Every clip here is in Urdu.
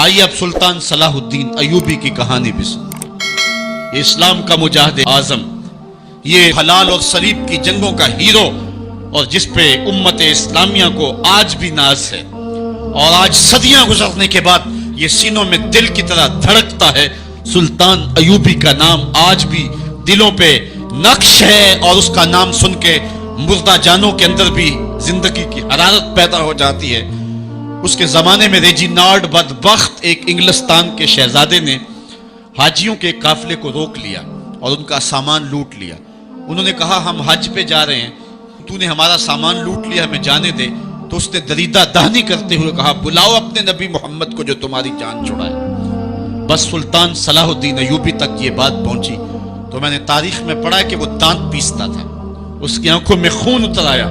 آئیے اب سلطان صلاح الدین ایوبی کی کہانی بھی سنتے ہیں۔ اسلام کا مجاہد اعظم، یہ حلال اور صلیب کی جنگوں کا ہیرو، اور جس پہ امت اسلامیہ کو آج بھی ناز ہے، اور آج صدیاں گزرنے کے بعد یہ سینوں میں دل کی طرح دھڑکتا ہے۔ سلطان ایوبی کا نام آج بھی دلوں پہ نقش ہے، اور اس کا نام سن کے مردہ جانوں کے اندر بھی زندگی کی حرارت پیدا ہو جاتی ہے۔ اس کے زمانے میں ریجینالڈ بدبخت ایک انگلستان کے شہزادے نے حاجیوں کے قافلے کو روک لیا اور ان کا سامان لوٹ لیا۔ انہوں نے کہا ہم حج پہ جا رہے ہیں، تو نے ہمارا سامان لوٹ لیا، ہمیں جانے دے۔ تو اس نے دریدہ دہنی کرتے ہوئے کہا بلاؤ اپنے نبی محمد کو جو تمہاری جان چھڑائے۔ بس سلطان صلاح الدین ایوبی تک یہ بات پہنچی تو میں نے تاریخ میں پڑھا کہ وہ دانت پیستا تھا، اس کی آنکھوں میں خون اتر آیا،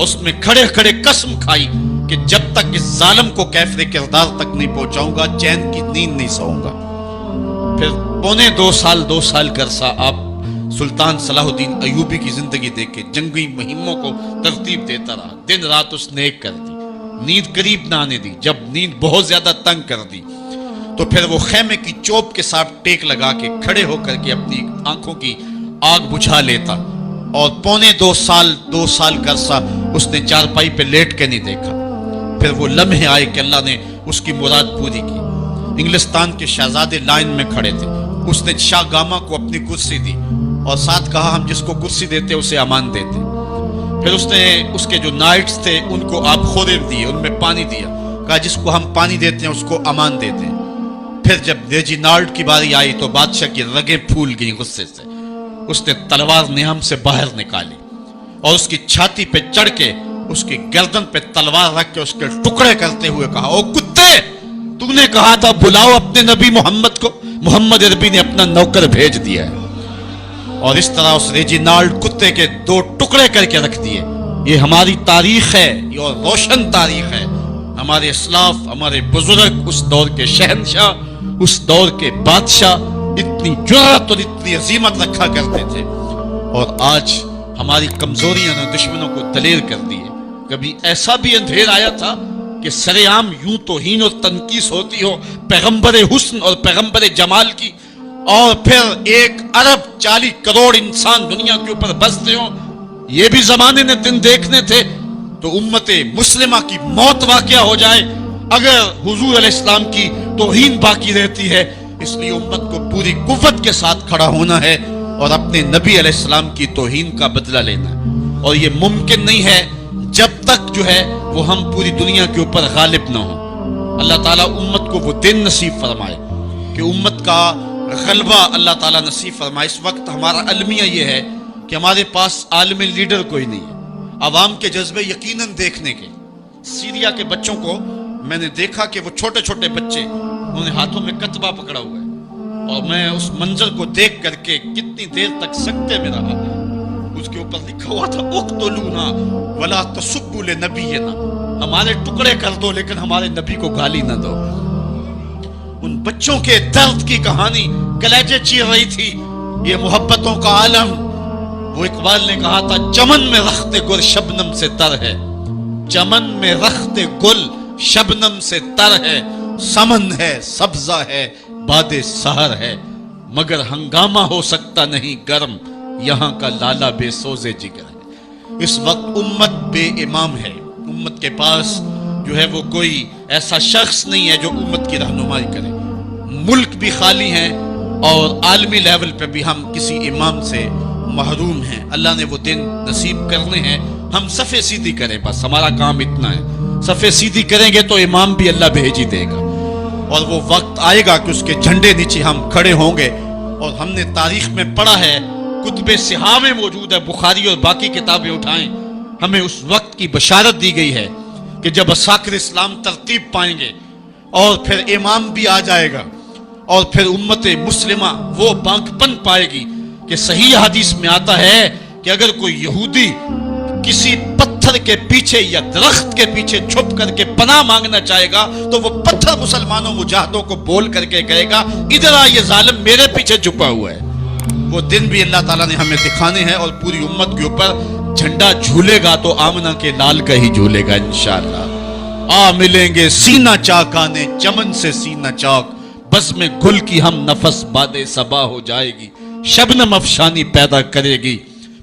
اس میں کھڑے کھڑے قسم کھائی کہ جب تک اس ظالم کو کیفر کردار تک نہیں پہنچاؤں گا چین کی نیند نہیں سوؤں گا۔ پھر پونے دو سال کا عرصہ آپ سلطان صلاح الدین ایوبی کی زندگی دیکھ کے جنگی مہموں کو ترتیب دیتا رہا، دن رات اس نے ایک کر دی، نیند قریب نہ آنے دی۔ جب نیند بہت زیادہ تنگ کر دی تو پھر وہ خیمے کی چوب کے ساتھ ٹیک لگا کے کھڑے ہو کر کے اپنی آنکھوں کی آگ بجھا لیتا، اور پونے دو سال کا عرصہ اس نے چارپائی پہ لیٹ کے نہیں دیکھا۔ پھر وہ لمحے آئے کہ اللہ نے اس کی مراد پوری کی۔ انگلستان کے شہزادے لائن میں کھڑے تھے، اس نے شاہ گاما کو اپنی کرسی دی اور ساتھ کہا ہم جس کو کرسی دیتے اسے امان دیتے۔ پھر اس نے اس کے جو نائٹس تھے ان کو آپ خورم دیے، ان میں پانی دیا، کہا جس کو ہم پانی دیتے ہیں اس کو امان دیتے ہیں۔ پھر جب ریجینالڈ کی باری آئی تو بادشاہ کی رگیں پھول گئیں غصے سے، اس نے تلوار نیام سے باہر نکالی اور اس کی چھاتی پہ چڑھ کے اس کی گردن پہ تلوار رکھ کے اس کے ٹکڑے کرتے ہوئے کہا او کتے، تو نے کہا تھا بلاؤ اپنے نبی محمد کو، محمد عربی نے اپنا نوکر بھیج دیا ہے۔ اور اس طرح اس ریجینالڈ کتے کے دو ٹکڑے کر کے رکھ دیے۔ یہ ہماری تاریخ ہے، یہ اور روشن تاریخ ہے۔ ہمارے اسلاف، ہمارے بزرگ اس دور کے شہنشاہ، اس دور کے بادشاہ اتنی جرأت اور اتنی عظیمت رکھا کرتے تھے، اور آج ہماری کمزوریاں نے دشمنوں کو دلیر کر دی ہے۔ کبھی ایسا بھی اندھیر آیا تھا کہ سرعام یوں توہین اور تنقیص ہوتی ہو پیغمبر حسن اور پیغمبر جمال کی، اور پھر 1.40 کروڑ انسان دنیا کے اوپر بستے ہوں۔ یہ بھی زمانے نے دن دیکھنے تھے تو امت مسلمہ کی موت واقعہ ہو جائے اگر حضور علیہ السلام کی توہین باقی رہتی ہے۔ اس لیے امت کو پوری قوت کے ساتھ کھڑا ہونا ہے اور اپنے نبی علیہ السلام کی توہین کا بدلہ لینا ہے، اور یہ ممکن نہیں ہے جب تک جو ہے وہ ہم پوری دنیا کے اوپر غالب نہ ہوں۔ اللہ تعالیٰ امت کو وہ دن نصیب فرمائے کہ امت کا غلبہ اللہ تعالیٰ نصیب فرمائے۔ اس وقت ہمارا المیہ یہ ہے کہ ہمارے پاس عالمی لیڈر کوئی نہیں ہے، عوام کے جذبے یقیناً دیکھنے کے۔ سیریا کے بچوں کو میں نے دیکھا کہ وہ چھوٹے چھوٹے بچے، انہوں نے ہاتھوں میں کتبہ پکڑا ہوا ہے، اور میں اس منظر کو دیکھ کر کے کتنی دیر تک سکتے میں رہا۔ اس کے اوپر لکھا ہوا تھا اقتلونا ولا تسبوا لنبینا، ہمارے ٹکڑے کر دو لیکن ہمارے نبی کو گالی نہ دو۔ ان بچوں کے درد کی کہانی کلیجے چیر رہی تھی۔ یہ محبتوں کا عالم، وہ اقبال نے کہا تھا چمن میں رخت گل شبنم سے تر ہے، چمن میں رخت گل شبنم سے تر ہے، سمن ہے سبزہ ہے باد سحر ہے، مگر ہنگامہ ہو سکتا نہیں گرم، یہاں کا لالا بے سوزے جگر ہے۔ اس وقت امت بے امام ہے، امت کے پاس جو ہے وہ کوئی ایسا شخص نہیں ہے جو امت کی رہنمائی کرے۔ ملک بھی خالی ہے اور عالمی لیول پہ بھی ہم کسی امام سے محروم ہیں۔ اللہ نے وہ دن نصیب کرنے ہیں، ہم صفے سیدھی کریں، بس ہمارا کام اتنا ہے۔ صفے سیدھی کریں گے تو امام بھی اللہ بھیج ہی دے گا، اور وہ وقت آئے گا کہ اس کے جھنڈے نیچے ہم کھڑے ہوں گے۔ اور ہم نے تاریخ میں پڑھا ہے، کتب صحاح میں موجود ہے، بخاری اور باقی کتابیں اٹھائیں، ہمیں اس وقت کی بشارت دی گئی ہے کہ جب اساکر اسلام ترتیب پائیں گے اور پھر امام بھی آ جائے گا، اور پھر امت مسلمہ وہ بانک پن پائے گی کہ صحیح حدیث میں آتا ہے کہ اگر کوئی یہودی کسی پتھر کے پیچھے یا درخت کے پیچھے چھپ کر کے پناہ مانگنا چاہے گا تو وہ پتھر مسلمانوں مجاہدوں کو بول کر کے کہے گا ادھر آ، یہ ظالم میرے پیچھے چھپا ہوا ہے۔ وہ دن بھی اللہ تعالیٰ نے ہمیں دکھانے ہیں، اور پوری امت کے اوپر جھنڈا جھولے گا تو آمنہ کے لال کا ہی جھولے گا انشاءاللہ۔ آ ملیں گے سینہ چاکانے چمن سے سینہ چاک، بس میں گل کی ہم نفس باد صبا ہو جائے گی، شبنم افشانی پیدا کرے گی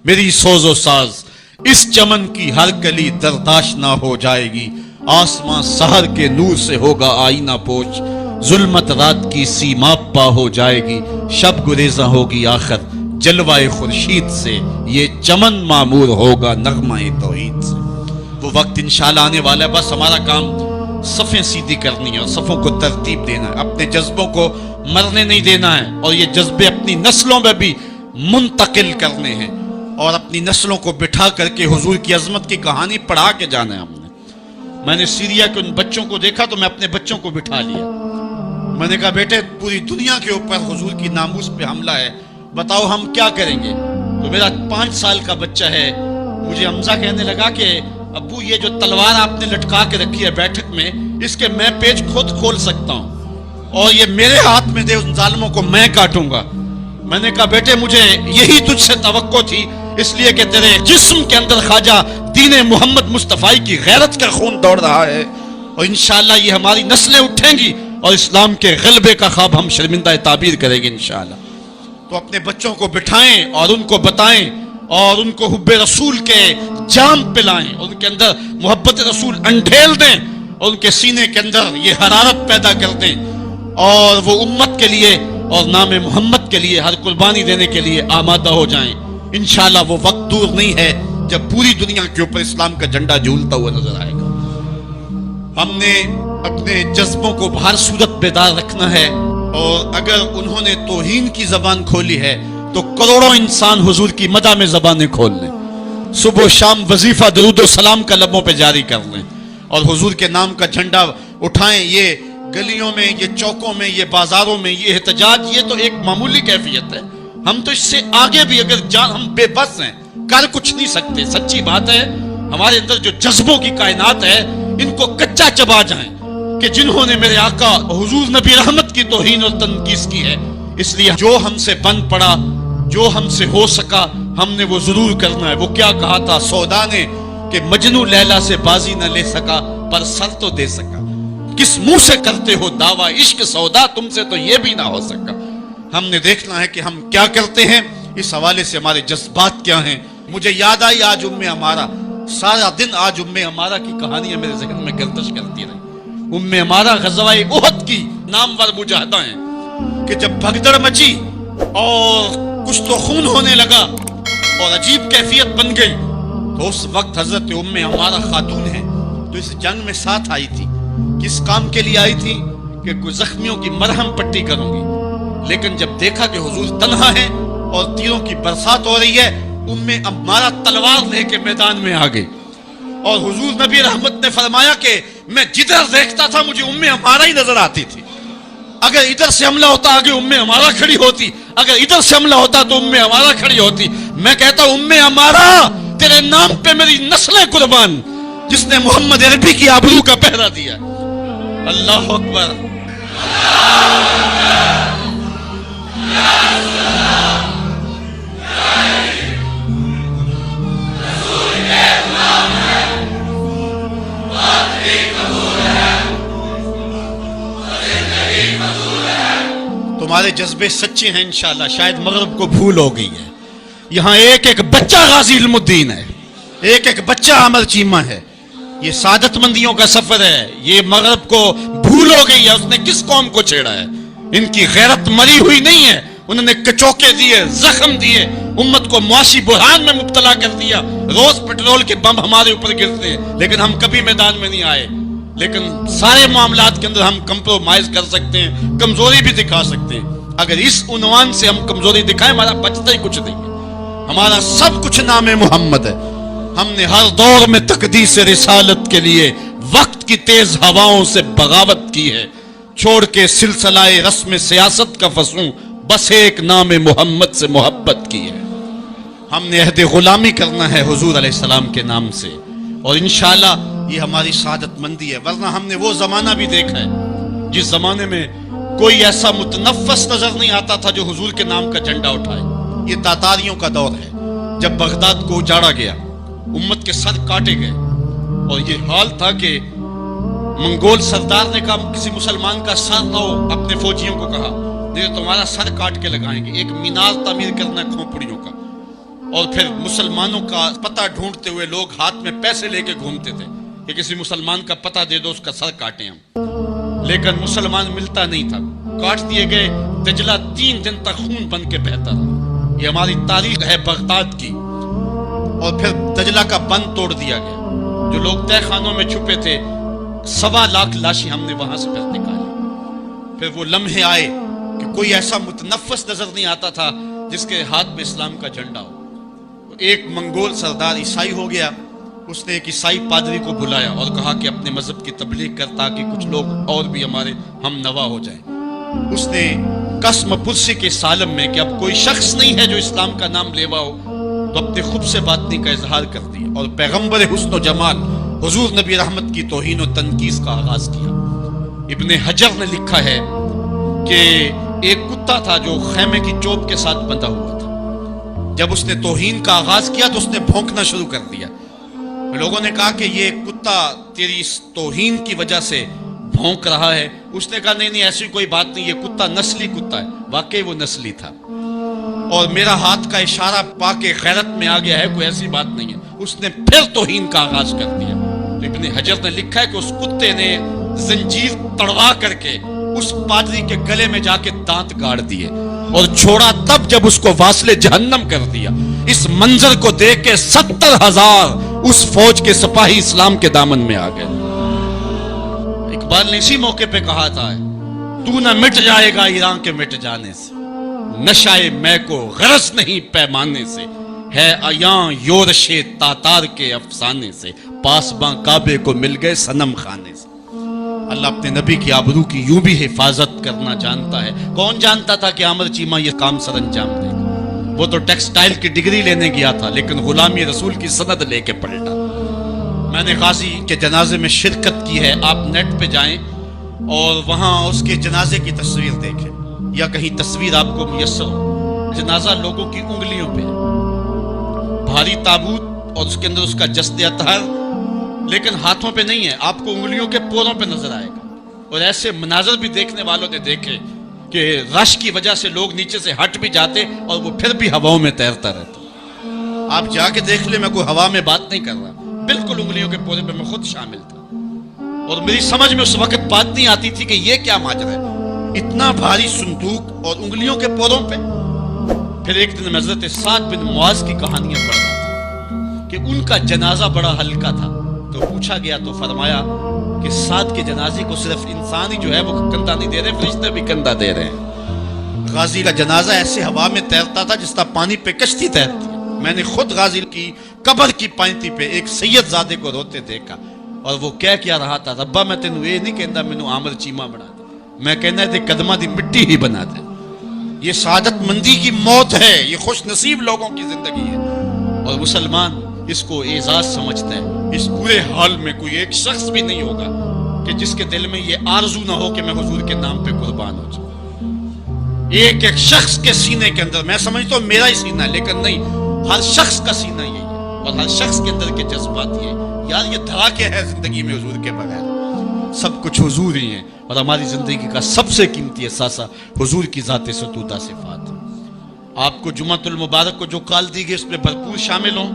میری سوز و ساز، اس چمن کی ہر کلی درداش نہ ہو جائے گی، آسمان سحر کے نور سے ہوگا آئینہ پوش، ظلمت رات کی سیماب پا ہو جائے گی، شب گریزاں ہوگی آخر جلوہ خورشید سے، یہ چمن معمور ہوگا نغمہ توحید سے۔ وہ وقت انشاءاللہ آنے والا ہے، بس ہمارا کام صفیں سیدھی کرنی ہے اور صفوں کو ترتیب دینا ہے، اپنے جذبوں کو مرنے نہیں دینا ہے، اور یہ جذبے اپنی نسلوں میں بھی منتقل کرنے ہیں، اور اپنی نسلوں کو بٹھا کر کے حضور کی عظمت کی کہانی پڑھا کے جانا ہے۔ میں نے سیریا کے ان بچوں کو دیکھا تو میں اپنے بچوں کو بٹھا لیا، میں نے کہا بیٹے پوری دنیا کے اوپر حضور کی ناموس پہ حملہ ہے، بتاؤ ہم کیا کریں گے؟ تو میرا 5 سال کا بچہ ہے، مجھے حمزہ کہنے لگا کہ ابو یہ جو تلوار آپ نے لٹکا کے رکھی ہے بیٹھک میں، اس کے میں پیج خود کھول سکتا ہوں اور یہ میرے ہاتھ میں دے، ان ظالموں کو میں کاٹوں گا۔ میں نے کہا بیٹے مجھے یہی تجھ سے توقع تھی، اس لیے کہ تیرے جسم کے اندر خواجہ دین محمد مصطفیٰ کی غیرت کا خون دوڑ رہا ہے، اور انشاءاللہ یہ ہماری نسلیں اٹھیں گی اور اسلام کے غلبے کا خواب ہم شرمندہ تعبیر کریں گے انشاءاللہ۔ تو اپنے بچوں کو بٹھائیں اور ان کو بتائیں اور ان کو حب رسول کے جام پلائیں، ان کے اندر محبت رسول انڈھیل دیں اور ان کے سینے کے اندر یہ حرارت پیدا کر دیں، اور وہ امت کے لیے اور نام محمد کے لیے ہر قربانی دینے کے لیے آمادہ ہو جائیں۔ انشاءاللہ وہ وقت دور نہیں ہے جب پوری دنیا کے اوپر اسلام کا جھنڈا جھولتا ہوا نظر آئے گا۔ ہم نے اپنے جذبوں کو ہر صورت بیدار رکھنا ہے، اور اگر انہوں نے توہین کی زبان کھولی ہے تو کروڑوں انسان حضور کی مدح میں زبانیں کھول لیں، صبح و شام وظیفہ درود و سلام کا لبوں پہ جاری کر لیں، اور حضور کے نام کا جھنڈا اٹھائیں۔ یہ گلیوں میں، یہ چوکوں میں، یہ بازاروں میں یہ احتجاج، یہ تو ایک معمولی کیفیت ہے، ہم تو اس سے آگے بھی اگر ہم بے بس ہیں، کر کچھ نہیں سکتے۔ سچی بات ہے، ہمارے اندر جو جذبوں کی کائنات ہے ان کو کچا چبا جائیں کہ جنہوں نے میرے آقا حضور نبی رحمت کی توہین اور تنقیص کی ہے، اس لیے جو ہم سے بن پڑا، جو ہم سے ہو سکا ہم نے وہ ضرور کرنا ہے۔ وہ کیا کہا تھا سودا نے کہ مجنو لیلا سے بازی نہ لے سکا پر سر تو دے سکا، کس منہ سے کرتے ہو دعویٰ عشق سودا، تم سے تو یہ بھی نہ ہو سکا۔ ہم نے دیکھنا ہے کہ ہم کیا کرتے ہیں، اس حوالے سے ہمارے جذبات کیا ہیں۔ مجھے یاد آئی آج ہمارا سارا دن آج ہمارا کی کہانیاں میرے ذہن میں گردش کرتی رہی۔ ہمارا غزوہ احد کی نامور مجاہدہ ہیں کہ جب بھگدڑ مچی اور کچھ تو خون ہونے لگا اور عجیب کیفیت بن گئی، تو اس وقت حضرت ہمارا خاتون ہے تو اس جنگ میں ساتھ آئی تھی، کس کام کے لیے آئی تھی کہ کوئی زخمیوں کی مرہم پٹی کروں گی، لیکن جب دیکھا کہ حضور تنہا ہے اور تیروں کی برسات ہو رہی ہے، ہمارا تلوار لے کے میدان میں آ گئی، اور حضور نبی رحمت نے فرمایا کہ میں جدھر دیکھتا تھا مجھے ہمارا ہی نظر آتی تھی، اگر ادھر سے حملہ ہوتا آگے ہمارا کھڑی ہوتی، اگر ادھر سے حملہ ہوتا تو ہمارا کھڑی ہوتی۔ میں کہتا ہمارا تیرے نام پہ میری نسلیں قربان، جس نے محمد عربی کی آبرو کا پہرا دیا۔ اللہ اکبر۔ تمہارے جذبے سچے ہیں انشاءاللہ، شاید مغرب کو بھول ہو گئی ہے، یہاں ایک ایک بچہ غازی علم الدین ہے، ایک ایک بچہ عمر چیمہ ہے، یہ سعادت مندیوں کا سفر ہے۔ یہ مغرب کو بھول ہو گئی ہے، اس نے کس قوم کو چھیڑا ہے؟ ان کی غیرت مری ہوئی نہیں ہے، انہوں نے کچوکے دیے، زخم دیے، امت کو معاشی بحران میں مبتلا کر دیا، روز پٹرول کے بم ہمارے اوپر گرتے ہیں، لیکن ہم کبھی میدان میں نہیں آئے۔ لیکن سارے معاملات کے اندر ہم کمپرومائز کر سکتے ہیں، کمزوری بھی دکھا سکتے ہیں۔ اگر اس عنوان سے ہم کمزوری دکھائیں ہمارا بچتا ہی کچھ نہیں ہے، ہمارا سب کچھ نام محمد ہے۔ ہم نے ہر دور میں تقدیس رسالت کے لیے وقت کی تیز ہواؤں سے بغاوت کی ہے، چھوڑ کے سلسلہ رسم سیاست کا فسوں بس ایک نام محمد سے محبت کی ہے۔ ہم نے عہد غلامی کرنا ہے حضور علیہ السلام کے نام سے، اور انشاءاللہ یہ ہماری سعادت مندی ہے۔ ورنہ ہم نے وہ زمانہ بھی دیکھا ہے جس زمانے میں کوئی ایسا متنفس نظر نہیں آتا تھا جو حضور کے نام کا جھنڈا اٹھائے۔ یہ تاتاریوں کا دور ہے، جب بغداد کو اجاڑا گیا، امت کے سر کاٹے گئے، اور یہ حال تھا کہ منگول سردار نے کہا کسی مسلمان کا سر لاؤ، اپنے فوجیوں کو کہا نہیں تو تمہارا سر کاٹ کے لگائیں گے. ایک مینار تعمیر کرنا ہے کھوپڑیوں کا. اور پھر مسلمانوں کا پتہ ڈھونڈتے ہوئے لوگ ہاتھ میں پیسے لے کے گھومتے تھے کہ کسی مسلمان کا پتہ دے دو، اس کا سر کاٹیں ہم. لیکن مسلمان ملتا نہیں تھا، کاٹ دیے گئے. دجلہ 3 دن تک خون بن کے بہتا رہا. یہ ہماری تاریخ ہے بغداد کی. اور پھر دجلہ کا بند توڑ دیا گیا. جو لوگ تہ خانوں میں چھپے تھے 1.25 لاکھ لاشیں ہم نے وہاں سے پھر نکالی. پھر وہ لمحے آئے کہ کوئی ایسا متنفس نظر نہیں آتا تھا جس کے ہاتھ میں اسلام کا جھنڈا ہو. ایک منگول سردار عیسائی ہو گیا. اس نے ایک عیسائی پادری کو بلایا اور کہا کہ اپنے مذہب کی تبلیغ کر تاکہ کچھ لوگ اور بھی ہمارے ہم نوا ہو جائیں. اس نے قسم پرسی کے سالم میں کہ اب کوئی شخص نہیں ہے جو اسلام کا نام لیوا ہو تو اپنے خود سے باطنی کا اظہار کر دیا اور پیغمبر حسن و جمال حضور نبی رحمت کی توہین و تنقیص کا آغاز کیا. ابن حجر نے لکھا ہے کہ ایک کتا تھا جو خیمے کی چوب کے ساتھ بندھا ہوا تھا. جب اس نے توہین کا آغاز کیا تو اس نے بھونکنا شروع کر دیا. لوگوں نے کہا کہ یہ کتا تیری اس توہین کی وجہ سے بھونک رہا ہے. اس نے کہا نہیں ایسی کوئی بات نہیں، یہ کتا نسلی کتا ہے. واقعی وہ نسلی تھا اور میرا ہاتھ کا اشارہ پا کے غیرت میں آ گیا ہے، کوئی ایسی بات نہیں ہے. اس نے پھر توہین کا آغاز کر دیا. تو ابن حجر نے لکھا ہے کہ اس کتے نے زنجیر تڑوا کر کے اس پادری کے گلے میں جا کے دانت گاڑ دیے اور چھوڑا تب جب اس کو واصل جہنم کر دیا. اس منظر کو دیکھ کے 70,000 اس فوج کے سپاہی اسلام کے دامن میں آ گئے. اقبال نے اسی موقع پہ کہا تھا تو نہ مٹ جائے گا ایران کے مٹ جانے سے، نشائے میں کو غرض نہیں پیمانے سے، ہے عیاں یورش تاتار کے افسانے سے، پاسباں کعبے کو مل گئے صنم خانے سے. اللہ اپنے نبی کی آبرو کی یوں بھی حفاظت کرنا جانتا ہے. کون جانتا تھا کہ عامر چیمہ یہ کام سر انجام دے گا؟ وہ تو ٹیکسٹائل کی ڈگری لینے گیا تھا لیکن غلامی رسول کی سند لے کے پلٹا. میں نے غازی کے جنازے میں شرکت کی ہے. آپ نیٹ پہ جائیں اور وہاں اس کے جنازے کی تصویر دیکھیں یا کہیں تصویر آپ کو میسر ہو. جنازہ لوگوں کی انگلیوں پہ ہے، بھاری تابوت اور اس کے اندر اس کا جسد اطہر، لیکن ہاتھوں پہ نہیں ہے، آپ کو انگلیوں کے پوروں پہ نظر آئے گا. اور ایسے مناظر بھی دیکھنے والوں نے دیکھے کہ رش کی وجہ سے لوگ نیچے سے ہٹ بھی جاتے اور وہ پھر بھی ہواؤں میں تیرتا رہتا. آپ جا کے دیکھ لیں، میں کوئی ہوا میں بات نہیں کر رہا، بالکل انگلیوں کے پورے پہ میں خود شامل تھا. اور میری سمجھ میں اس وقت بات نہیں آتی تھی کہ یہ کیا ماجرا ہے، اتنا بھاری صندوق اور انگلیوں کے پوروں پہ. پھر ایک دن حضرت سعد بن معاذ کی کہانیاں پڑھ رہا تھا کہ ان کا جنازہ بڑا ہلکا تھا. تو پوچھا گیا تو فرمایا کہ سعد کے جنازے کو صرف انسان ہی جو ہے وہ کندھا نہیں دے رہے، فرشتے بھی کندھا دے رہے ہیں. غازی کا جنازہ ایسے ہوا میں تیرتا تھا جس طرح پانی پہ کشتی تیرتی ہے. میں نے خود غازی کی قبر کی پائنتی پہ ایک سید زادے کو روتے دیکھا اور وہ کیا رہا تھا، ربا میں تینوں یہ نہیں کہندا مینوں عامر چیمہ بنا دے، میں کہنا ہے قدمہ دی مٹی ہی بنا دے. یہ سعادت مندی کی موت ہے، یہ خوش نصیب لوگوں کی زندگی ہے. اور مسلمان اس کو اعزاز سمجھتا ہے. اس پورے حال میں کوئی ایک شخص بھی نہیں ہوگا کہ جس کے دل میں یہ آرزو نہ ہو کہ میں حضور کے نام پہ قربان ہو جاؤں. ایک ایک شخص کے سینے کے اندر، میں سمجھتا ہوں میرا ہی سینہ ہے لیکن نہیں، ہر شخص کا سینہ یہی ہے اور ہر شخص کے اندر کے جذبات یہ یار یہ دھڑا کیا ہے زندگی میں حضور کے بغیر. سب کچھ حضور ہی ہیں اور ہماری زندگی کا سب سے قیمتی اثاثہ حضور کی ذات ستودہ صفات. آپ کو جمعۃ المبارک کو جو کال دی گئی اس میں بھرپور شامل ہوں،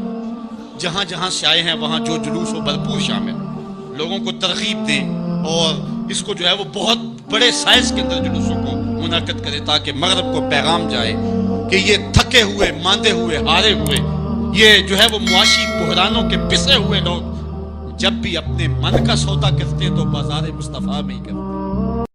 جہاں جہاں سے آئے ہیں وہاں جو جلوس ہو بھرپور شامل ہوں، لوگوں کو ترغیب دیں اور اس کو جو ہے وہ بہت بڑے سائز کے اندر جلوسوں کو منعقد کرے تاکہ مغرب کو پیغام جائے کہ یہ تھکے ہوئے، ماندے ہوئے، ہارے ہوئے، یہ جو ہے وہ معاشی بحرانوں کے پسے ہوئے لوگ جب بھی اپنے من کا سودا کرتے ہیں تو بازار مصطفیٰ میں ہی کرتے ہیں.